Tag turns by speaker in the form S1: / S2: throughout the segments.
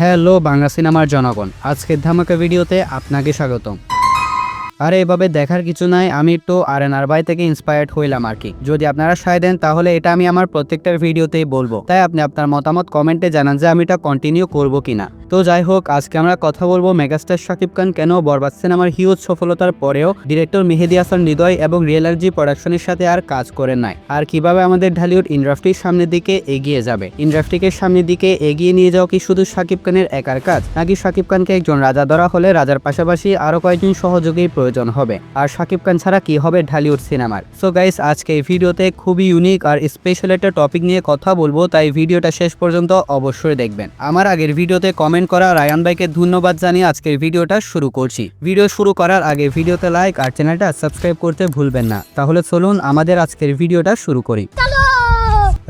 S1: Hello Bangla সিনেমার জনগণ, আজকের ধামাকা ভিডিওতে আপনাকে স্বাগতম। আরে এভাবে দেখার কিছু নাই, আমি একটু আরএনআর ভাই থেকে ইন্সপায়ার্ড হইলাম আর কি। যদি আপনারা সায় দেন তাহলে এটা আমি আমার প্রত্যেকটা ভিডিওতেই বলবো, তাই আপনি আপনার মতামত কমেন্টে জানান যে আমি এটা কন্টিনিউ করবো কিনা। তো যাই হোক, আজকে আমরা কথা বলবো মেগাস্টার শাকিব খান কেন বরবাদ সিনেমার হিউজ সফলতার পরেও ডিরেক্টর মেহেদী হাসান হৃদয় এবং রিয়েল এনার্জি প্রোডাকশনের সাথে আর কাজ করে নাই, আর কিভাবে আমাদের ঢালিউড ইন্ডাস্ট্রির সামনের দিকে এগিয়ে যাবে। ইন্ডাস্ট্রিকে সামনের দিকে এগিয়ে নিয়ে যাওয়া কি শুধু শাকিব খানের একার কাজ, নাকি শাকিব খানকে একজন রাজা ধরা হলে রাজার পাশাপাশি আরো কয়েকজন সহযোগীর প্রয়োজন হবে, আর শাকিব খান ছাড়া কি হবে ঢালিউড সিনেমার। সো গাইস, আজকে এই ভিডিওতে খুবই ইউনিক আর স্পেশাল একটা টপিক নিয়ে কথা বলবো, তাই ভিডিওটা শেষ পর্যন্ত অবশ্যই দেখবেন। আমার আগের ভিডিওতে কমেন্ট করা রায়ান ভাইকে ধন্যবাদ জানিয়ে আজকের ভিডিওটা শুরু করছি। ভিডিও শুরু করার আগে ভিডিওতে লাইক আর চ্যানেলটা সাবস্ক্রাইব করতে ভুলবেন না। তাহলে চলুন আমাদের আজকের ভিডিওটা শুরু করি।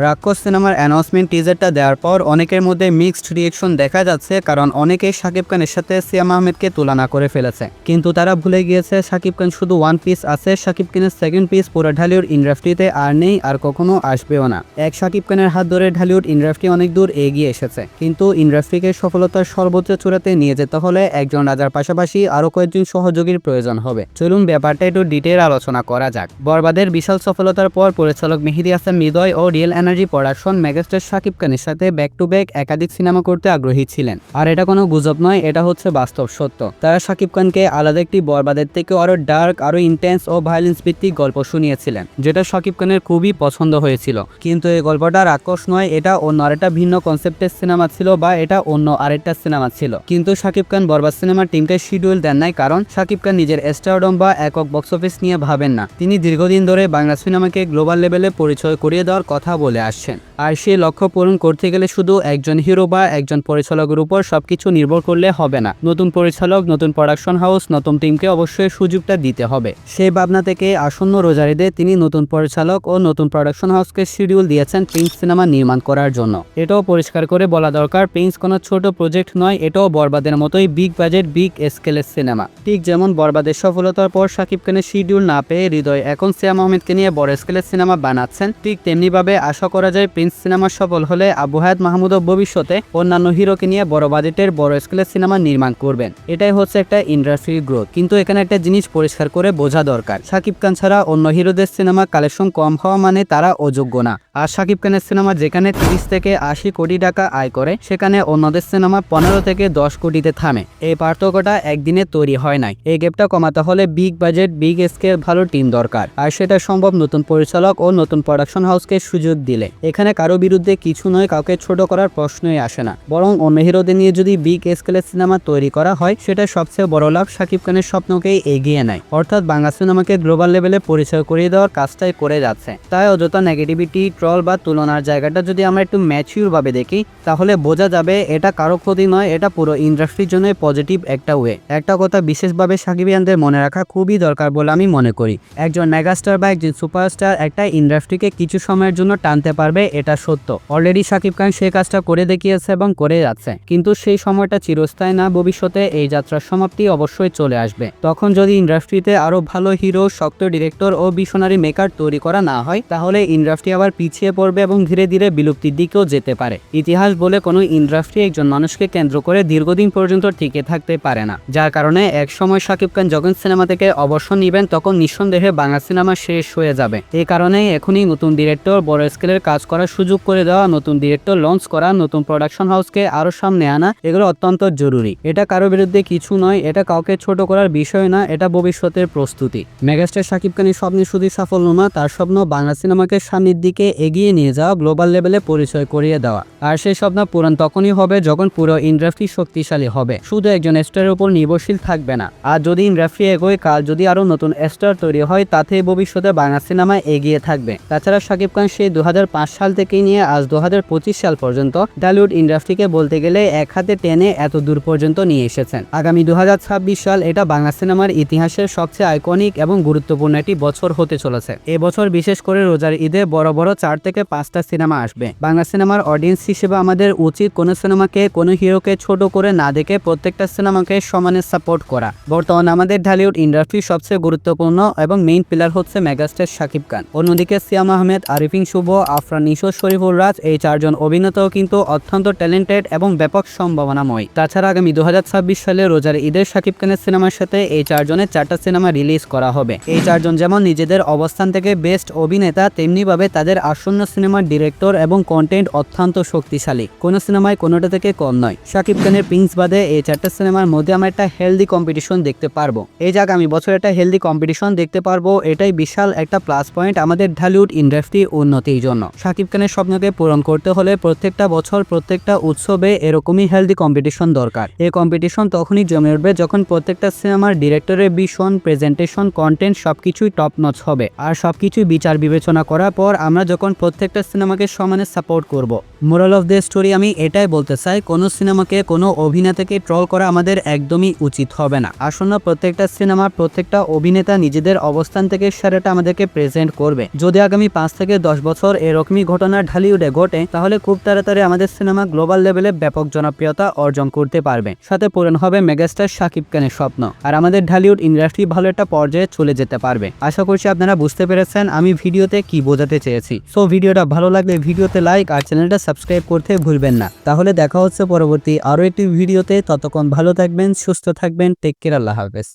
S1: রাক্ষস সিনেমার অ্যানাউন্সমেন্ট টিজারটা দেওয়ার পর অনেকের মধ্যে মিক্সড রিয়েকশন দেখা যাচ্ছে, কারণ অনেকেই শাকিব খানের সাথে সিয়াম আহমেদকে তুলনা করে ফেলেছে, কিন্তু তারা ভুলে গিয়েছে শাকিব খান শুধু ওয়ান পিস আছে, শাকিব খানের সেকেন্ড পিস পুরো ঢালিউড ইন্ডাস্ট্রিতে আর নেই, আর কখনো আসবেও না। এক শাকিব খানের হাত ধরে ঢালিউড ইন্ডাস্ট্রি অনেক দূর এগিয়ে এসেছে, কিন্তু ইন্ডাস্ট্রিকে সফলতার সর্বোচ্চ চূড়াতে নিয়ে যেতে হলে একজন রাজার পাশাপাশি আরো কয়েকজন সহযোগীর প্রয়োজন হবে। চলুন ব্যাপারটা একটু ডিটেইল আলোচনা করা যাক। বরবাদের বিশাল সফলতার পর পরিচালক মেহেদী হাসান হৃদয় ও real energy production megastar Shakib খানের সাথে ব্যাক টু ব্যাক একাধিক সিনেমা করতে আগ্রহী ছিলেন, আর এটা কোনো গুজব নয়, এটা হচ্ছে বাস্তব সত্য। তারা শাকিব খানকে আলাদা একটি বরবাদের থেকে আরো ডার্ক, আরো ইন্টেন্স ও ভায়োলেন্স ভিত্তিক গল্প শুনিয়েছিলেন, যেটা শাকিব খানের খুবই পছন্দ হয়েছিল। কিন্তু এই গল্পটা রাক্ষস নয়, এটা অন্য আরেকটা ভিন্ন কনসেপ্টের সিনেমা ছিল, বা এটা অন্য আরেকটা সিনেমা ছিল। কিন্তু শাকিব খান বরবাদ সিনেমার টিমকে শিডিউল দেন নাই, কারণ শাকিব খান নিজের স্টারডম বা একক বক্স অফিস নিয়ে ভাবেন না। তিনি দীর্ঘদিন ধরে বাংলা সিনেমাকে গ্লোবাল লেভেলে পরিচয় করিয়ে দেওয়ার কথা বলে আসছেন, আর সেই লক্ষ্য পূরণ করতে গেলে শুধু একজন হিরো বা একজন পরিচালকের উপর সবকিছু নির্ভর করলে হবে না। নতুন পরিচালক, নতুন প্রোডাকশন হাউস, নতুন টিমকে অবশ্যই সুযোগটা দিতে হবে। সেই ভাবনা থেকে আসন্ন রোজারিদে তিনি নতুন পরিচালক ও নতুন প্রোডাকশন হাউসকে শিডিউল দিয়েছেন প্রিন্স সিনেমা নির্মাণ করার জন্য। এটাও পরিষ্কার করে বলা দরকার, প্রিন্স কোনো ছোট প্রজেক্ট নয়, এটাও বরবাদের মতোই বিগ বাজেট, বিগ স্কেলের সিনেমা। ঠিক যেমন বরবাদের সফলতার পর শাকিব খানের শিডিউল না পেয়ে হৃদয় এখন সিয়াম আহমেদকে নিয়ে বড় স্কেলের সিনেমা বানাচ্ছেন, ঠিক তেমনিভাবে আশা করা যায় প্রিন্স সিনেমা সফল হলে আবু হায়াত মাহমুদও ভবিষ্যতে অন্যান্য হিরোকে নিয়ে বড় বাজেটের বড় স্কেলের সিনেমা নির্মাণ করবেন। এটাই হচ্ছে একটা ইন্ডাস্ট্রির গ্রোথ। কিন্তু এখানে একটা জিনিস পরিষ্কার করে বোঝা দরকার, শাকিব খান ছাড়া অন্য হিরোদের সিনেমা কালেকশন কম হওয়া মানে তারা অযোগ্য না। আর শাকিব খানের সিনেমা যেখানে 30 থেকে 80 কোটি টাকা আয় করে, সেখানে অন্যদের সিনেমা 15 থেকে 10 কোটিতে থামে। এই পার্থক্যটা একদিনে তৈরি হয় নাই। এই গ্যাপটা কমাতে হলে বিগ বাজেট, বিগ স্কেল, ভালো টিম দরকার, আর সেটা সম্ভব নতুন পরিচালক ও নতুন প্রোডাকশন হাউসকে সুযোগ দিলে। এখানে কারো বিরুদ্ধে কিছু নয়, কাউকে ছোট করার প্রশ্নই আসে না, বরং অন্য হিরোদের নিয়ে যদি বিগ স্কেলের সিনেমা তৈরি করা হয়, সেটা সবচেয়ে বড় লাভ শাকিব খানের স্বপ্নকেই এগিয়ে নেয়, অর্থাৎ বাংলা সিনেমাকে গ্লোবাল লেভেলে পরিচয় করিয়ে দেওয়ার কাজটাই করে যাচ্ছে। তাই অযথা নেগেটিভিটি, ট্রল বা তুলনার জায়গাটা যদি আমরা একটু ম্যাচিউর ভাবে দেখি, তাহলে বোঝা যাবে এটা কারো ক্ষতি নয়, এটা পুরো ইন্ডাস্ট্রির জন্য পজিটিভ একটা ওয়ে। একটা কথা বিশেষভাবে সাকিবিয়ানদের মনে রাখা খুবই দরকার বলে আমি মনে করি, একজন মেগাস্টার বা একজন সুপারস্টার একটা ইন্ডাস্ট্রিকে কিছু সময়ের জন্য টানতে পারবে, এটা সত্য। অলরেডি শাকিব খান সেই কাজটা করে দেখিয়েছে এবং করে যাচ্ছে, কিন্তু সেই সময়টা চিরস্থায়ী না। ভবিষ্যতে এই যাত্রার সমাপ্তি অবশ্যই চলে আসবে। তখন যদি ইন্ডাস্ট্রিতে আরো ভালো হিরো, শক্ত ডিরেক্টর ও ভিশনারি মেকার তৈরি করা না হয়, তাহলে ইন্ডাস্ট্রি আবার পিছিয়ে পড়বে এবং ধীরে ধীরে বিলুপ্তির দিকেও যেতে পারে। ইতিহাস বলে কোনো ইন্ডাস্ট্রি একজন মানুষকে কেন্দ্র করে দীর্ঘদিন পর্যন্ত টিকে থাকতে পারে না, যার কারণে এক সময় শাকিব খান যখন সিনেমা থেকে অবসর নিবেন, তখন নিঃসন্দেহে বাংলা সিনেমা শেষ হয়ে যাবে। এই কারণেই এখনই নতুন ডিরেক্টর, বড় স্কেলের কাজ করার সুযোগ করে দেওয়া, নতুন ডিরেক্টর লঞ্চ করা, নতুন প্রোডাকশন হাউসকে আরো সামনে আনা, এগুলো অত্যন্ত জরুরি। এটা কারো বিরুদ্ধে কিছু নয়, এটা কাউকে ছোট করার বিষয় না, এটা ভবিষ্যতের প্রস্তুতি। মেগাস্টার শাকিব খানের স্বপ্নে শুধু সাফল্য না, তার স্বপ্ন বাংলা সিনেমাকে সামনের দিকে এগিয়ে নিয়ে যাওয়া, গ্লোবাল লেভেলে পরিচয় করিয়ে দেওয়া। আর সেই স্বপ্ন পূরণ তখনই হবে যখন পুরো ইন্ডাস্ট্রি শক্তিশালী হবে, শুধু একজন স্টারের উপর নির্ভরশীল থাকবে না। আর যদি ইন্ডাস্ট্রি এগোয়, কাল যদি আরো নতুন স্টার তৈরি হয়, তাতে ভবিষ্যতে বাংলা সিনেমা এগিয়ে থাকবে। তাছাড়া শাকিব খান সেই 2005 সাল থেকে নিয়ে আজ 2025 সাল পর্যন্ত ঢালিউড ইন্ডাস্ট্রিকে বলতে গেলে এক হাতে টেনে এত দূর পর্যন্ত নিয়ে এসেছেন। আগামী 2026 সাল এটা বাংলা সিনেমার ইতিহাসের সবচেয়ে আইকনিক এবং গুরুত্বপূর্ণ একটি বছর হতে চলেছে। এবছর বিশেষ করে রোজার ঈদে বড় বড় 4 থেকে 5টা সিনেমা আসবে। বাংলা সিনেমার অডিয়েন্স হিসেবে আমাদের উচিত কোনো সিনেমাকে, কোনো হিরোকে ছোট করে না দেখে প্রত্যেকটা সিনেমাকে সমানে সাপোর্ট করা। বর্তমানে আমাদের ঢালিউড ইন্ডাস্ট্রির সবচেয়ে গুরুত্বপূর্ণ এবং মেইন পিলার হচ্ছে মেগাস্টার শাকিব খান। অন্যদিকে সিয়াম আহমেদ, আরিফিন শুভ, আফরান নিশো শরীফুল রাজ, এই 4 জন অভিনেতাও কিন্তু অত্যন্ত ট্যালেন্টেড এবং ব্যাপক সম্ভাবনাময়। তাছাড়া আগামী 2026 সালে রোজার ঈদের শাকিব খানের সিনেমার সাথে এই 4 জনের 4টা সিনেমা রিলিজ করা হবে। এই 4 জন যেমন নিজেদের অবস্থান থেকে বেস্ট অভিনেতা, তেমনিভাবে তাদের আসন্ন সিনেমার ডিরেক্টর এবং কন্টেন্ট অত্যন্ত শক্তিশালী। কোনো সিনেমায় কোনোটা থেকে কম নয়। শাকিব খানের প্রিন্স বাদে এই 4টা সিনেমার মধ্যে আমরা একটা হেলদি কম্পিটিশন দেখতে পারবো। এই যে আগামী বছর একটা হেলদি কম্পিটিশন দেখতে পারবো, এটাই বিশাল একটা প্লাস পয়েন্ট আমাদের ঢালিউড ইন্ডাস্ট্রি উন্নতির জন্য। শাকিব খানের স্বপ্নকে পূরণ করতে হলে প্রত্যেকটা বছর প্রত্যেকটা উৎসবে এরকমই হেলদি কম্পিটিশন দরকার। এই কম্পিটিশন তখনই জমে উঠবে যখন প্রত্যেকটা সিনেমার ডিরেক্টরের ভিশন, প্রেজেন্টেশন, কন্টেন্ট সবকিছুই টপ নচ হবে। আর সবকিছুই বিচার বিবেচনা করার পর আমরা যখন প্রত্যেকটা সিনেমাকে সমানে সাপোর্ট করব। মোরাল অফ দ্য স্টোরি আমি এটাই বলতে চাই, কোনো সিনেমাকে কোনো অভিনেতাকে ট্রল করা আমাদের একদমই উচিত হবে না। আসন্ন প্রত্যেকটা সিনেমার প্রত্যেকটা অভিনেতা নিজেদের অবস্থান থেকে সেরাটা আমাদেরকে প্রেজেন্ট করবে। যদি আগামী 5 থেকে 10 বছর এরকমই ঘটনা ঢালিউডে ঘটে, তাহলে খুব তাড়াতাড়ি আমাদের সিনেমা গ্লোবাল লেভেলে ব্যাপক জনপ্রিয়তা অর্জন করতে পারবে। সাথে পূরণ হবে মেগাস্টার শাকিব খানের স্বপ্ন, আর আমাদের ঢালিউড ইন্ডাস্ট্রি ভালো একটা পর্যায়ে চলে যেতে পারবে। আশা করছি আপনারা বুঝতে পেরেছেন আমি ভিডিওতে কি বোঝাতে চেয়েছি। সো ভিডিওটা ভালো লাগলে ভিডিওতে লাইক আর চ্যানেলটা সাবস্ক্রাইব করতে ভুলবেন না। তাহলে দেখা হচ্ছে পরবর্তী আরো একটি ভিডিওতে। ততক্ষণ ভালো থাকবেন, সুস্থ থাকবেন, টেক কেয়ার, আল্লাহ হাফেজ।